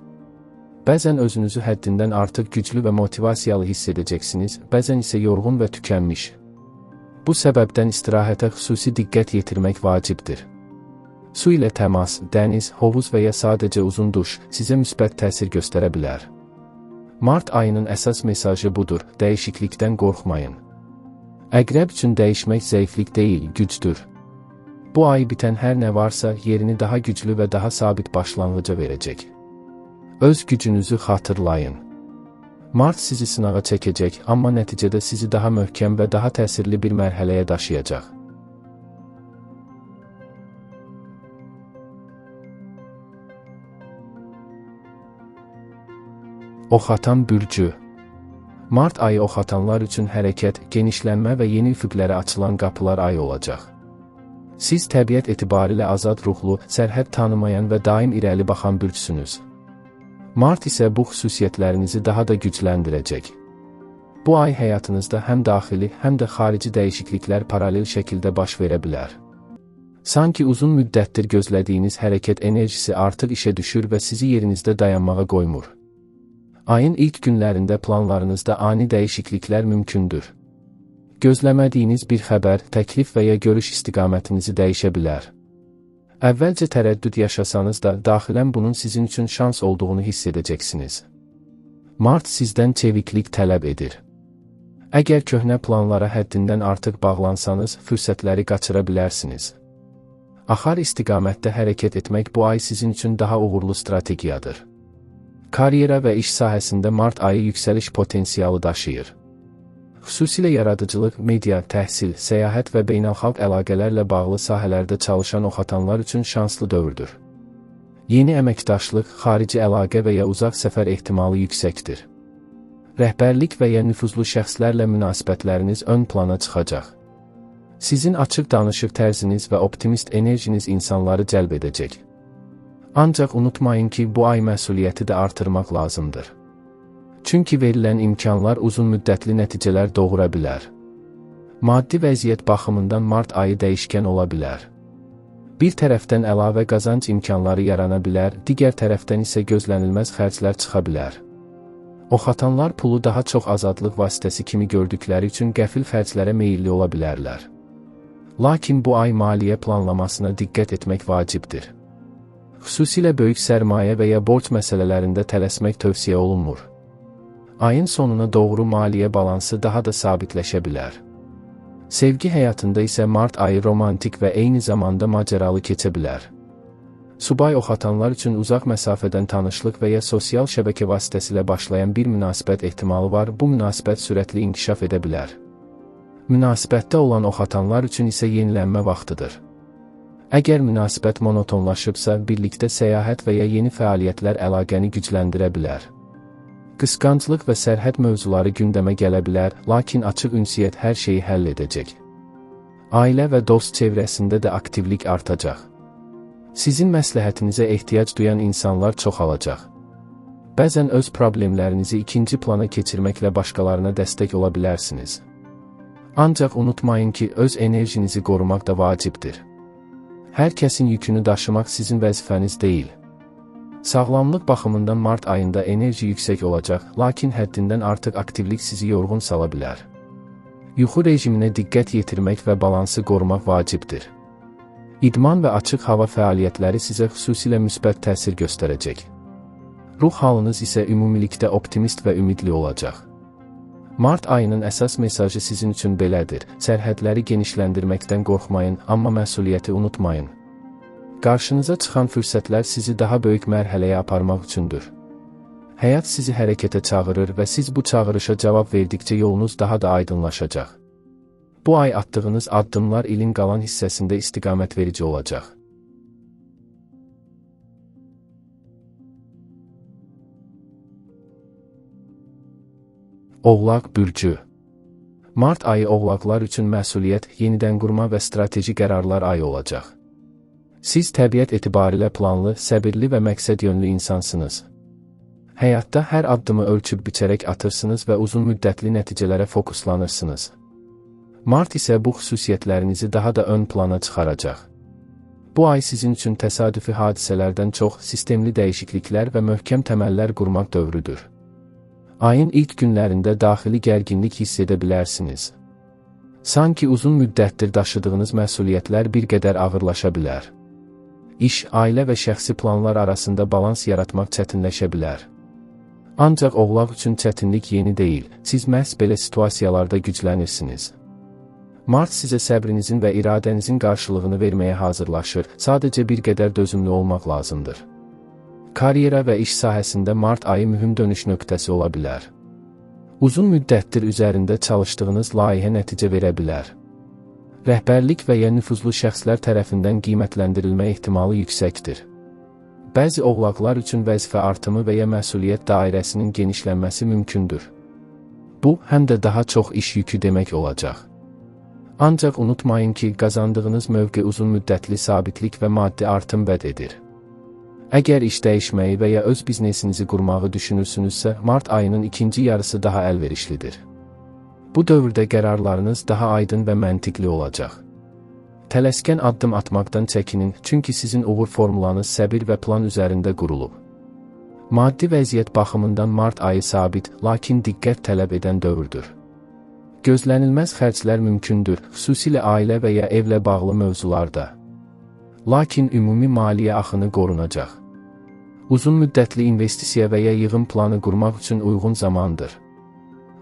Bəzən özünüzü həddindən artıq güclü və motivasiyalı hiss edəcəksiniz, bəzən isə yorğun və tükənmiş. Bu səbəbdən istirahətə xüsusi diqqət yetirmək vacibdir. Su ilə təmas, dəniz, hovuz və ya sadəcə uzun duş sizə müsbət təsir göstərə bilər. Mart ayının əsas mesajı budur, dəyişiklikdən qorxmayın. Əqrəb üçün dəyişmək zəiflik deyil, gücdür. Bu ay bitən hər nə varsa yerini daha güclü və daha sabit başlanğıca verəcək. Öz gücünüzü xatırlayın. Mart sizi sınağa çəkəcək, amma nəticədə sizi daha möhkəm və daha təsirli bir mərhələyə daşıyacaq. Oxatan bürcü. Mart ayı oxatanlar üçün hərəkət, genişlənmə və yeni üfüqlərə açılan qapılar ayı olacaq. Siz təbiət etibarilə azad ruhlu, sərhəd tanımayan və daim irəli baxan bürcsünüz. Mart isə bu xüsusiyyətlərinizi daha da gücləndirəcək. Bu ay həyatınızda həm daxili, həm də xarici dəyişikliklər paralel şəkildə baş verə bilər. Sanki uzun müddətdir gözlədiyiniz hərəkət enerjisi artıq işə düşür və sizi yerinizdə dayanmağa qoymur. Ayın ilk günlərində planlarınızda ani dəyişikliklər mümkündür. Gözləmədiyiniz bir xəbər, təklif və ya görüş istiqamətinizi dəyişə bilər. Əvvəlcə tərəddüd yaşasanız da, daxilən bunun sizin üçün şans olduğunu hiss edəcəksiniz. Mart sizdən çeviklik tələb edir. Əgər köhnə planlara həddindən artıq bağlansanız, fürsətləri qaçıra bilərsiniz. Axar istiqamətdə hərəkət etmək bu ay sizin üçün daha uğurlu strategiyadır. Karyera və iş sahəsində mart ayı yüksəliş potensialı daşıyır. Xüsusilə yaradıcılıq, media, təhsil, səyahət və beynəlxalq əlaqələrlə bağlı sahələrdə çalışan oxatanlar üçün şanslı dövrdür. Yeni əməkdaşlıq, xarici əlaqə və ya uzaq səfər ehtimalı yüksəkdir. Rəhbərlik və ya nüfuzlu şəxslərlə münasibətləriniz ön plana çıxacaq. Sizin açıq danışıq tərziniz və optimist enerjiniz insanları cəlb edəcək. Ancaq unutmayın ki, bu ay məsuliyyəti də artırmaq lazımdır. Çünki verilən imkanlar uzun müddətli nəticələr doğura bilər. Maddi vəziyyət baxımından mart ayı dəyişkən ola bilər. Bir tərəfdən əlavə qazanc imkanları yarana bilər, digər tərəfdən isə gözlənilməz xərclər çıxa bilər. Oxatanlar pulu daha çox azadlıq vasitəsi kimi gördükləri üçün qəfil xərclərə meyilli ola bilərlər. Lakin bu ay maliyyə planlamasına diqqət etmək vacibdir. Xüsusilə böyük sərmayə və ya borc məsələlərində tələsmək tövsiyə olunmur. Ayın sonuna doğru maliyyə balansı daha da sabitləşə bilər. Sevgi həyatında isə mart ayı romantik və eyni zamanda macəralı keçə bilər. Subay oxatanlar üçün uzaq məsafədən tanışlıq və ya sosial şəbəkə vasitəsilə başlayan bir münasibət ehtimalı var, bu münasibət sürətli inkişaf edə bilər. Münasibətdə olan oxatanlar üçün isə yenilənmə vaxtıdır. Əgər münasibət monotonlaşıbsa, birlikdə səyahət və ya yeni fəaliyyətlər əlaqəni gücləndirə bilər. Qısqanclıq və sərhəd mövzuları gündəmə gələ bilər, lakin açıq ünsiyyət hər şeyi həll edəcək. Ailə və dost çevrəsində də aktivlik artacaq. Sizin məsləhətinizə ehtiyac duyan insanlar çoxalacaq. Bəzən öz problemlərinizi ikinci plana keçirməklə başqalarına dəstək ola bilərsiniz. Ancaq unutmayın ki, öz enerjinizi qorumaq da vacibdir. Hər kəsin yükünü daşımaq sizin vəzifəniz deyil. Sağlamlıq baxımından mart ayında enerji yüksək olacaq, lakin həddindən artıq aktivlik sizi yorğun sala bilər. Yuxu rejiminə diqqət yetirmək və balansı qorumaq vacibdir. İdman və açıq hava fəaliyyətləri sizə xüsusilə müsbət təsir göstərəcək. Ruh halınız isə ümumilikdə optimist və ümidli olacaq. Mart ayının əsas mesajı sizin üçün belədir: sərhədləri genişləndirməkdən qorxmayın, amma məsuliyyəti unutmayın. Qarşınıza çıxan fürsətlər sizi daha böyük mərhələyə aparmaq üçündür. Həyat sizi hərəkətə çağırır və siz bu çağırışa cavab verdikcə yolunuz daha da aydınlaşacaq. Bu ay atdığınız addımlar ilin qalan hissəsində istiqamət verici olacaq. Oğlaq bürcü. Mart ayı oğlaqlar üçün məsuliyyət, yenidən qurma və strateji qərarlar ayı olacaq. Siz təbiət etibarilə planlı, səbirli və məqsədyönlü insansınız. Həyatda hər addımı ölçüb biçərək atırsınız və uzun müddətli nəticələrə fokuslanırsınız. Mart isə bu xüsusiyyətlərinizi daha da ön plana çıxaracaq. Bu ay sizin üçün təsadüfi hadisələrdən çox sistemli dəyişikliklər və möhkəm təməllər qurmaq dövrüdür. Ayın ilk günlərində daxili gərginlik hiss edə bilərsiniz. Sanki uzun müddətdir daşıdığınız məsuliyyətlər bir qədər ağırlaşa bilər. İş, ailə və şəxsi planlar arasında balans yaratmaq çətinləşə bilər. Ancaq oğlaq üçün çətinlik yeni deyil, siz məhz belə situasiyalarda güclənirsiniz. Mart sizə səbrinizin və iradənizin qarşılığını verməyə hazırlaşır, sadəcə bir qədər dözümlü olmaq lazımdır. Karyera və iş sahəsində mart ayı mühüm dönüş nöqtəsi ola bilər. Uzun müddətdir üzərində çalışdığınız layihə nəticə verə bilər. Rəhbərlik və ya nüfuzlu şəxslər tərəfindən qiymətləndirilmə ehtimalı yüksəkdir. Bəzi oğlaqlar üçün vəzifə artımı və ya məsuliyyət dairəsinin genişlənməsi mümkündür. Bu, həm də daha çox iş yükü demək olacaq. Ancaq unutmayın ki, qazandığınız mövqe uzun müddətli sabitlik və maddi artım vəd edir. Əgər iş dəyişməyi və ya öz biznesinizi qurmağı düşünürsünüzsə, mart ayının ikinci yarısı daha əlverişlidir. Bu dövrdə qərarlarınız daha aydın və məntiqli olacaq. Tələskən addım atmaqdan çəkinin, çünki sizin uğur formulanız səbir və plan üzərində qurulub. Maddi vəziyyət baxımından mart ayı sabit, lakin diqqət tələb edən dövrdür. Gözlənilməz xərclər mümkündür, xüsusilə ailə və ya evlə bağlı mövzularda. Lakin ümumi maliyyə axını qorunacaq. Uzun müddətli investisiya və ya yığım planı qurmaq üçün uyğun zamandır.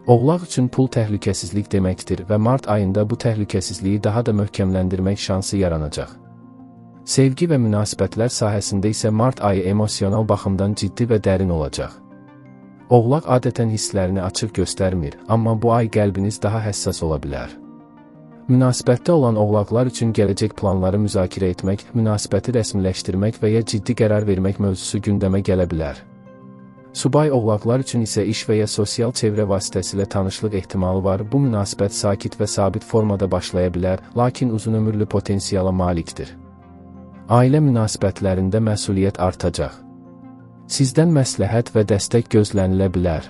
Oğlaq üçün pul təhlükəsizlik deməkdir və mart ayında bu təhlükəsizliyi daha da möhkəmləndirmək şansı yaranacaq. Sevgi və münasibətlər sahəsində isə mart ayı emosional baxımdan ciddi və dərin olacaq. Oğlaq adətən hisslərini açıq göstərmir, amma bu ay qəlbiniz daha həssas ola bilər. Münasibətdə olan oğlaqlar üçün gələcək planları müzakirə etmək, münasibəti rəsmiləşdirmək və ya ciddi qərar vermək mövzusu gündəmə gələ bilər. Subay oğlaqlar üçün isə iş və ya sosial çevrə vasitəsilə tanışlıq ehtimalı var. Bu münasibət sakit və sabit formada başlaya bilər, lakin uzunömürlü potensiala malikdir. Ailə münasibətlərində məsuliyyət artacaq. Sizdən məsləhət və dəstək gözlənilə bilər.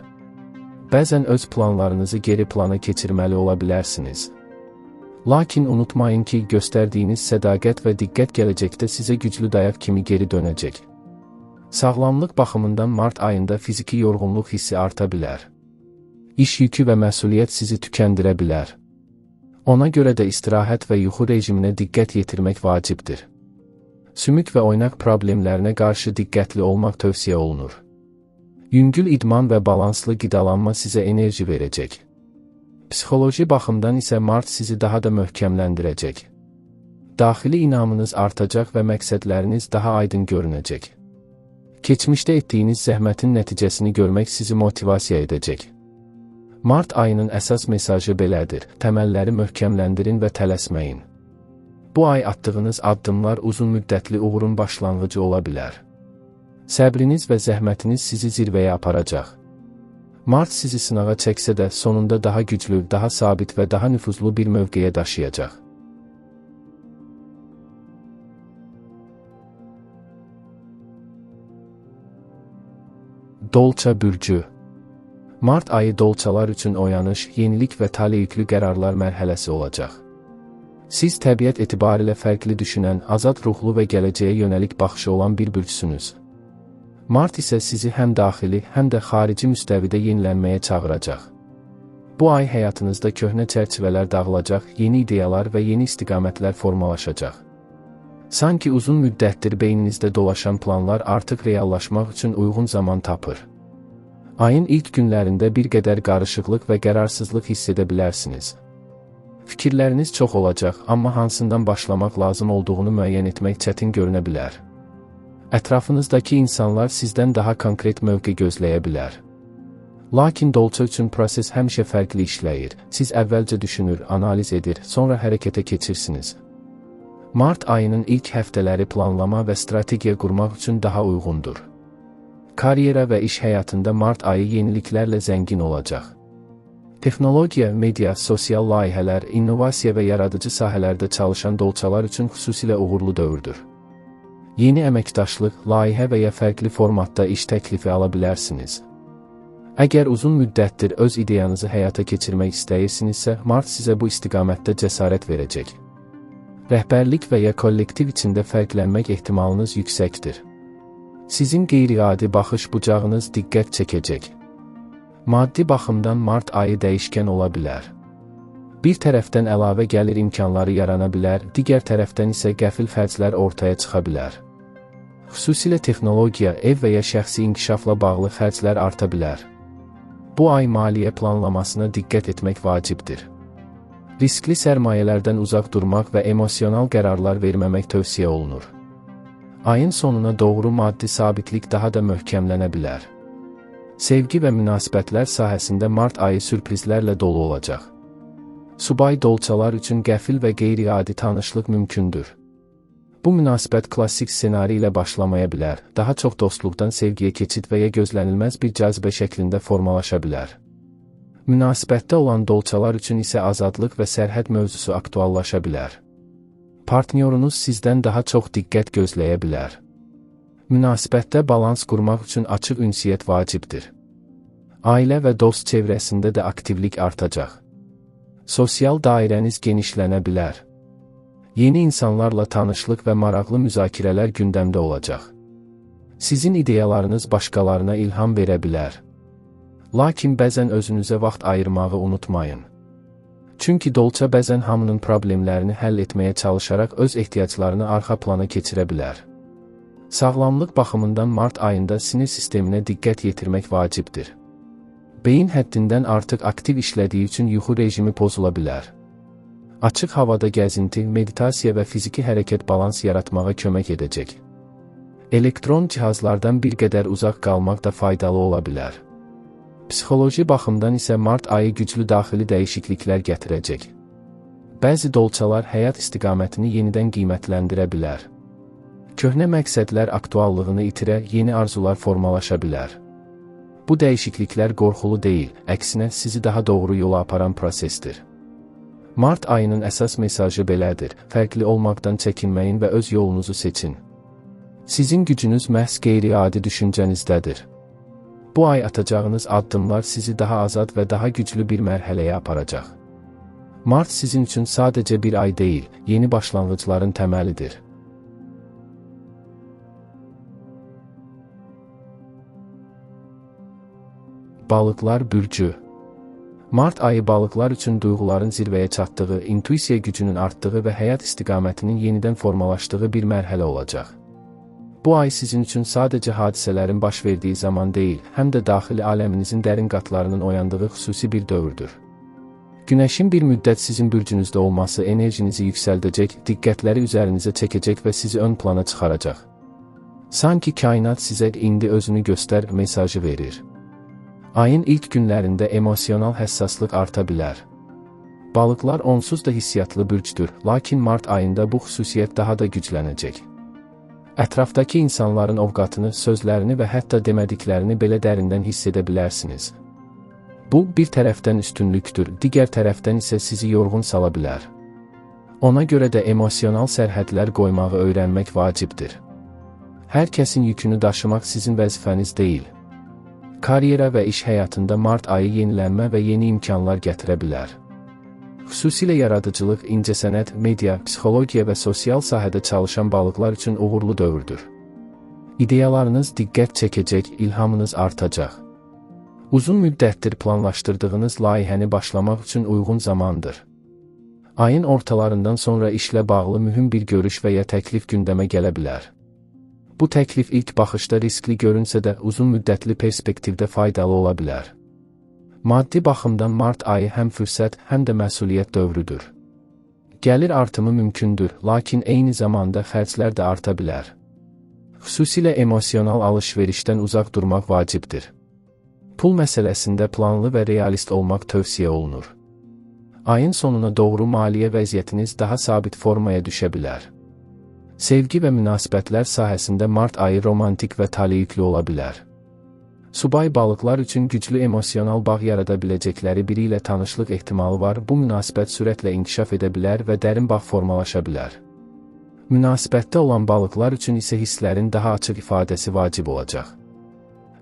Bəzən öz planlarınızı geri plana keçirməli ola bilərsiniz. Lakin unutmayın ki, göstərdiyiniz sədaqət və diqqət gələcəkdə sizə güclü dayaq kimi geri dönəcək. Sağlamlıq baxımından mart ayında fiziki yorğunluq hissi arta bilər. İş yükü və məsuliyyət sizi tükəndirə bilər. Ona görə də istirahət və yuxu rejiminə diqqət yetirmək vacibdir. Sümük və oynaq problemlərinə qarşı diqqətli olmaq tövsiyə olunur. Yüngül idman və balanslı qidalanma sizə enerji verəcək. Psixoloji baxımdan isə mart sizi daha da möhkəmləndirəcək. Daxili inamınız artacaq və məqsədləriniz daha aydın görünəcək. Keçmişdə etdiyiniz zəhmətin nəticəsini görmək sizi motivasiya edəcək. Mart ayının əsas mesajı belədir: təməlləri möhkəmləndirin və tələsməyin. Bu ay atdığınız addımlar uzun müddətli uğurun başlanğıcı ola bilər. Səbriniz və zəhmətiniz sizi zirvəyə aparacaq. Mart sizi sınağa çəksə də sonunda daha güclü, daha sabit və daha nüfuzlu bir mövqeyə daşıyacaq. Dolça bürcü. Mart ayı dolçalar üçün oyanış, yenilik və taleyüklü qərarlar mərhələsi olacaq. Siz təbiət etibarilə fərqli düşünən, azad ruhlu və gələcəyə yönəlik baxışı olan bir bürcsünüz. Mart isə sizi həm daxili, həm də xarici müstəvidə yenilənməyə çağıracaq. Bu ay həyatınızda köhnə çərçivələr dağılacaq, yeni ideyalar və yeni istiqamətlər formalaşacaq. Sanki uzun müddətdir beyninizdə dolaşan planlar artıq reallaşmaq üçün uyğun zaman tapır. Ayın ilk günlərində bir qədər qarışıqlıq və qərarsızlıq hiss edə bilərsiniz. Fikirləriniz çox olacaq, amma hansından başlamaq lazım olduğunu müəyyən etmək çətin görünə bilər. Ətrafınızdakı insanlar sizdən daha konkret mövqe gözləyə bilər. Lakin dolça üçün proses həmişə fərqli işləyir. Siz əvvəlcə düşünür, analiz edir, sonra hərəkətə keçirsiniz. Mart ayının ilk həftələri planlama və strategiya qurmaq üçün daha uyğundur. Karyera və iş həyatında mart ayı yeniliklərlə zəngin olacaq. Texnologiya, media, sosial layihələr, innovasiya və yaradıcı sahələrdə çalışan dolçalar üçün xüsusilə uğurlu dövrdür. Yeni əməkdaşlıq, layihə və ya fərqli formatda iş təklifi ala bilərsiniz. Əgər uzun müddətdir öz ideyanızı həyata keçirmək istəyirsinizsə, mart sizə bu istiqamətdə cəsarət verəcək. Rəhbərlik və ya kollektiv içində fərqlənmək ehtimalınız yüksəkdir. Sizin qeyri-adi baxış bucağınız diqqət çəkəcək. Maddi baxımdan mart ayı dəyişkən ola bilər. Bir tərəfdən əlavə gəlir imkanları yarana bilər, digər tərəfdən isə qəfil xərclər ortaya çıxa bilər. Xüsusilə texnologiya, ev və ya şəxsi inkişafla bağlı xərclər arta bilər. Bu ay maliyyə planlamasına diqqət etmək vacibdir. Riskli sərmayələrdən uzaq durmaq və emosional qərarlar verməmək tövsiyə olunur. Ayın sonuna doğru maddi sabitlik daha da möhkəmlənə bilər. Sevgi və münasibətlər sahəsində mart ayı sürprizlərlə dolu olacaq. Subay dolçalar üçün qəfil və qeyri-adi tanışlıq mümkündür. Bu münasibət klassik ssenari ilə başlamaya bilər, daha çox dostluqdan sevgiyə keçid və ya gözlənilməz bir cazibə şəklində formalaşa bilər. Münasibətdə olan dolçalar üçün isə azadlıq və sərhəd mövzusu aktuallaşa bilər. Partnyorunuz sizdən daha çox diqqət gözləyə bilər. Münasibətdə balans qurmaq üçün açıq ünsiyyət vacibdir. Ailə və dost çevrəsində də aktivlik artacaq. Sosial dairəniz genişlənə bilər. Yeni insanlarla tanışlıq və maraqlı müzakirələr gündəmdə olacaq. Sizin ideyalarınız başqalarına ilham verə bilər. Lakin bəzən özünüzə vaxt ayırmağı unutmayın. Çünki dolça bəzən hamının problemlərini həll etməyə çalışaraq öz ehtiyaclarını arxa plana keçirə bilər. Sağlamlıq baxımından mart ayında sinir sisteminə diqqət yetirmək vacibdir. Beyin həddindən artıq aktiv işlədiyi üçün yuxu rejimi pozula bilər. Açıq havada gəzinti, meditasiya və fiziki hərəkət balans yaratmağa kömək edəcək. Elektron cihazlardan bir qədər uzaq qalmaq da faydalı ola bilər. Psixoloji baxımdan isə mart ayı güclü daxili dəyişikliklər gətirəcək. Bəzi dolçalar həyat istiqamətini yenidən qiymətləndirə bilər. Köhnə məqsədlər aktuallığını itirə, yeni arzular formalaşa bilər. Bu dəyişikliklər qorxulu deyil, əksinə sizi daha doğru yola aparan prosesdir. Mart ayının əsas mesajı belədir: fərqli olmaqdan çəkinməyin və öz yolunuzu seçin. Sizin gücünüz məhz qeyri-adi düşüncənizdədir. Bu ay atacağınız addımlar sizi daha azad və daha güclü bir mərhələyə aparacaq. Mart sizin üçün sadəcə bir ay deyil, yeni başlanğıcların təməlidir. Balıqlar bürcü. Mart ayı balıqlar üçün duyğuların zirvəyə çatdığı, intuisiya gücünün artdığı və həyat istiqamətinin yenidən formalaşdığı bir mərhələ olacaq. Bu ay sizin üçün sadəcə hadisələrin baş verdiyi zaman deyil, həm də daxili aləminizin dərin qatlarının oyandığı xüsusi bir dövrdür. Günəşin bir müddət sizin bürcünüzdə olması enerjinizi yüksəldəcək, diqqətləri üzərinizə çəkəcək və sizi ön plana çıxaracaq. Sanki kainat sizə indi özünü göstər mesajı verir. Ayın ilk günlərində emosional həssaslıq arta bilər. Balıqlar onsuz da hissiyatlı bürcdür, lakin mart ayında bu xüsusiyyət daha da güclənəcək. Ətrafdakı insanların ovqatını, sözlərini və hətta demədiklərini belə dərindən hiss edə bilərsiniz. Bu, bir tərəfdən üstünlükdür, digər tərəfdən isə sizi yorğun sala bilər. Ona görə də emosional sərhədlər qoymağı öyrənmək vacibdir. Hər kəsin yükünü daşımaq sizin vəzifəniz deyil. Karyera və iş həyatında mart ayı yenilənmə və yeni imkanlar gətirə bilər. Xüsusilə yaradıcılıq, incəsənət, media, psixologiya və sosial sahədə çalışan balıqlar üçün uğurlu dövrdür. İdeyalarınız diqqət çəkəcək, ilhamınız artacaq. Uzun müddətdir planlaşdırdığınız layihəni başlamaq üçün uyğun zamandır. Ayın ortalarından sonra işlə bağlı mühüm bir görüş və ya təklif gündəmə gələ bilər. Bu təklif ilk baxışda riskli görünsə də uzun müddətli perspektivdə faydalı ola bilər. Maddi baxımdan mart ayı həm fürsət, həm də məsuliyyət dövrüdür. Gəlir artımı mümkündür, lakin eyni zamanda xərclər də arta bilər. Xüsusilə emosional alış-verişdən uzaq durmaq vacibdir. Pul məsələsində planlı və realist olmaq tövsiyə olunur. Ayın sonuna doğru maliyyə vəziyyətiniz daha sabit formaya düşə bilər. Sevgi və münasibətlər sahəsində mart ayı romantik və taleyüklü ola bilər. Subay balıqlar üçün güclü emosional bağ yarada biləcəkləri biri ilə tanışlıq ehtimalı var, bu münasibət sürətlə inkişaf edə bilər və dərin bağ formalaşa bilər. Münasibətdə olan balıqlar üçün isə hisslərin daha açıq ifadəsi vacib olacaq.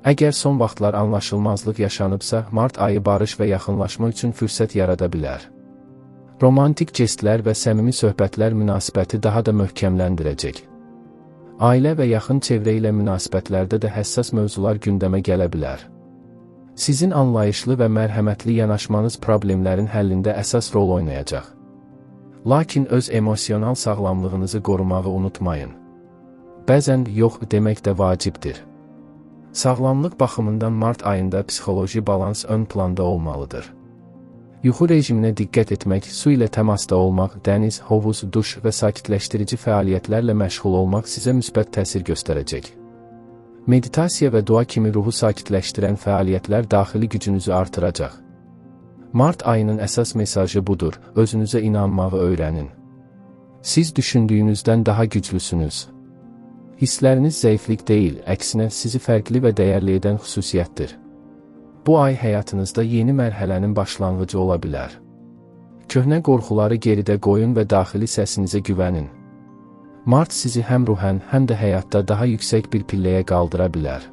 Əgər son vaxtlar anlaşılmazlıq yaşanıbsa, mart ayı barış və yaxınlaşma üçün fürsət yarada bilər. Romantik jestlər və səmimi söhbətlər münasibəti daha da möhkəmləndirəcək. Ailə və yaxın çevrə ilə münasibətlərdə də həssas mövzular gündəmə gələ bilər. Sizin anlayışlı və mərhəmətli yanaşmanız problemlərin həllində əsas rol oynayacaq. Lakin öz emosional sağlamlığınızı qorumağı unutmayın. Bəzən yox demək də vacibdir. Sağlamlıq baxımından mart ayında psixoloji balans ön planda olmalıdır. Yuxu rejiminə diqqət etmək, su ilə təmasda olmaq, dəniz, hovuz, duş və sakitləşdirici fəaliyyətlərlə məşğul olmaq sizə müsbət təsir göstərəcək. Meditasiya və dua kimi ruhu sakitləşdirən fəaliyyətlər daxili gücünüzü artıracaq. Mart ayının əsas mesajı budur, özünüzə inanmağı öyrənin. Siz düşündüyünüzdən daha güclüsünüz. Hissləriniz zəiflik deyil, əksinə sizi fərqli və dəyərli edən xüsusiyyətdir. Bu ay həyatınızda yeni mərhələnin başlanğıcı ola bilər. Köhnə qorxuları geridə qoyun və daxili səsinizə güvənin. Mart sizi həm ruhən, həm də həyatda daha yüksək bir pilləyə qaldıra bilər.